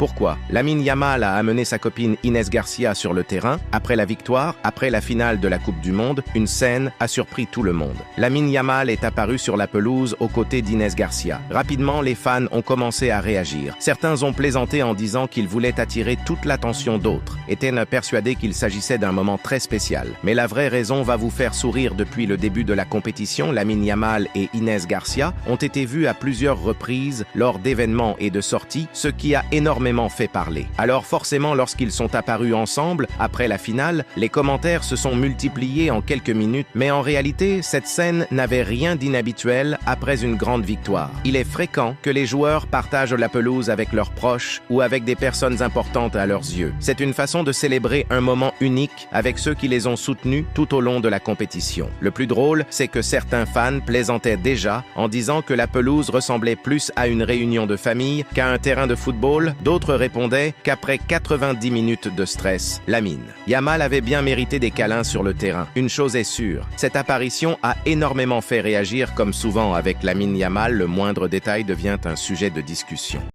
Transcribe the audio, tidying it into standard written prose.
Pourquoi? Lamine Yamal a amené sa copine Inès Garcia sur le terrain. Après la victoire, après la finale de la Coupe du Monde, une scène a surpris tout le monde. Lamine Yamal est apparu sur la pelouse aux côtés d'Inès Garcia. Rapidement, les fans ont commencé à réagir. Certains ont plaisanté en disant qu'il voulait attirer toute l'attention d'autres, étaient persuadés qu'il s'agissait d'un moment très spécial. Mais la vraie raison va vous faire sourire. Depuis le début de la compétition, Lamine Yamal et Inès Garcia ont été vus à plusieurs reprises lors d'événements et de sorties, ce qui a énormément fait parler. Alors forcément, lorsqu'ils sont apparus ensemble, après la finale, les commentaires se sont multipliés en quelques minutes, mais en réalité, cette scène n'avait rien d'inhabituel après une grande victoire. Il est fréquent que les joueurs partagent la pelouse avec leurs proches ou avec des personnes importantes à leurs yeux. C'est une façon de célébrer un moment unique avec ceux qui les ont soutenus tout au long de la compétition. Le plus drôle, c'est que certains fans plaisantaient déjà en disant que la pelouse ressemblait plus à une réunion de famille qu'à un terrain de football. D'autres répondaient qu'après 90 minutes de stress, Lamine Yamal avait bien mérité des câlins sur le terrain. Une chose est sûre, cette apparition a énormément fait réagir. Comme souvent avec Lamine Yamal, le moindre détail devient un sujet de discussion.